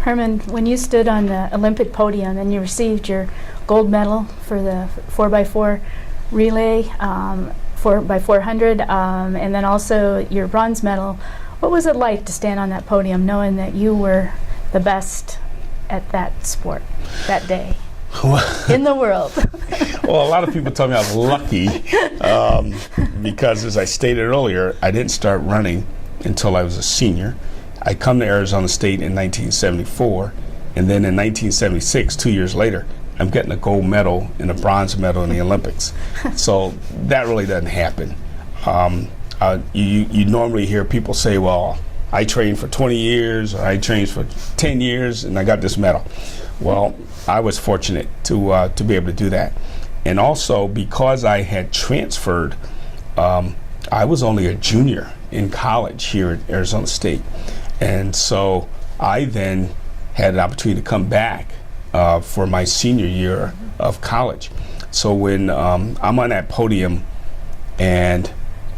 Herman, when you stood on the Olympic podium and you received your gold medal for the 4x4 relay, 4x400, and then also your bronze medal, what was it like to stand on that podium knowing that you were the best at that sport that day in the world? Well, a lot of people tell me I was lucky because, as I stated earlier, I didn't start running until I was a senior. I come to Arizona State in 1974, and then in 1976, 2 years later, I'm getting a gold medal and a bronze medal in the Olympics. So that really doesn't happen. You normally hear people say, well, I trained for 20 years, or I trained for 10 years, and I got this medal. Well, I was fortunate to be able to do that. And also, because I had transferred, I was only a junior in college here at Arizona State. And so I then had an opportunity to come back for my senior year of college. So when I'm on that podium, and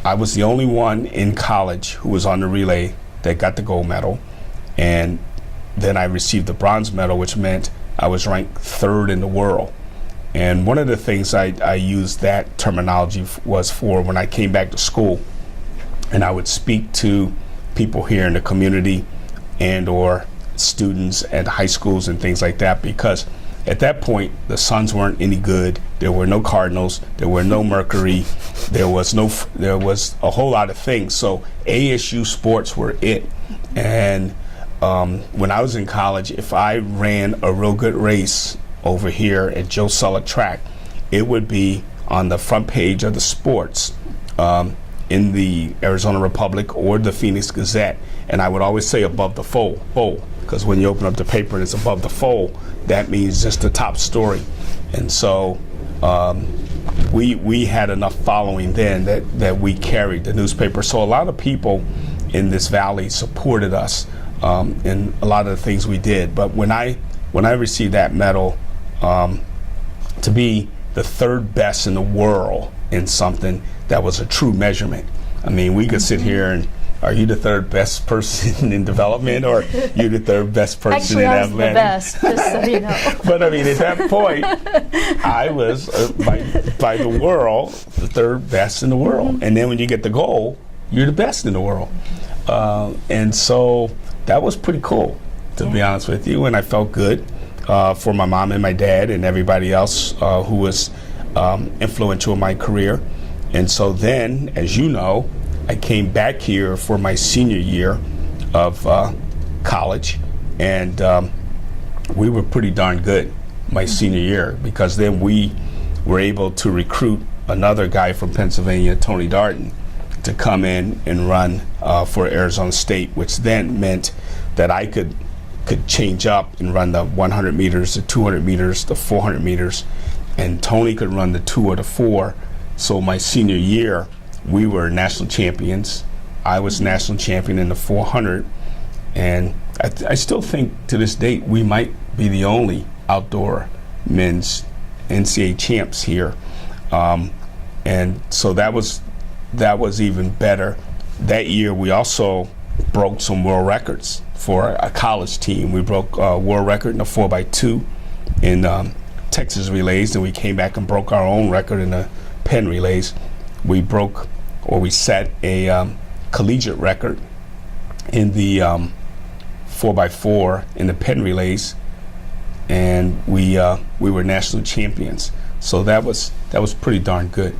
I was the only one in college who was on the relay that got the gold medal, and then I received the bronze medal, which meant I was ranked third in the world. And one of the things I used that terminology was for when I came back to school, and I would speak to people here in the community and or students at high schools and things like that, because at that point the Suns weren't any good. There were no Cardinals, there were no Mercury, there was a whole lot of things. So ASU sports were it. And when I was in college, if I ran a real good race over here at Joe Sullick Track, it would be on the front page of the sports in the Arizona Republic or the Phoenix Gazette. And I would always say above the fold, because when you open up the paper and it's above the fold, that means just the top story. And so we had enough following then that we carried the newspaper. So a lot of people in this valley supported us in a lot of the things we did. But when I received that medal, to be the third best in the world in something, that was a true measurement. I mean, we could sit here and, are you the third best person in development, or you the third best person in athletics? Actually, I was the best, just so you know. But I mean, at that point, I was, by the world, the third best in the world. And then when you get the gold, you're the best in the world. And so that was pretty cool, to be honest with you. And I felt good for my mom and my dad and everybody else who was influential in my career. And so then, as you know, I came back here for my senior year of college, and we were pretty darn good my senior year, because then we were able to recruit another guy from Pennsylvania, Tony Darden, to come in and run for Arizona State, which then meant that I could change up and run the 100 meters, the 200 meters, the 400 meters, and Tony could run the 2 or the 4. So my senior year, we were national champions. I was national champion in the 400, and I still think to this date we might be the only outdoor men's NCAA champs here. And so that was even better. That year we also broke some world records for a college team. We broke a world record in the 4x2 in Texas relays, and we came back and broke our own record in the Penn relays. We set a collegiate record in the 4x4 in the Penn relays, and we were national champions. So that was pretty darn good.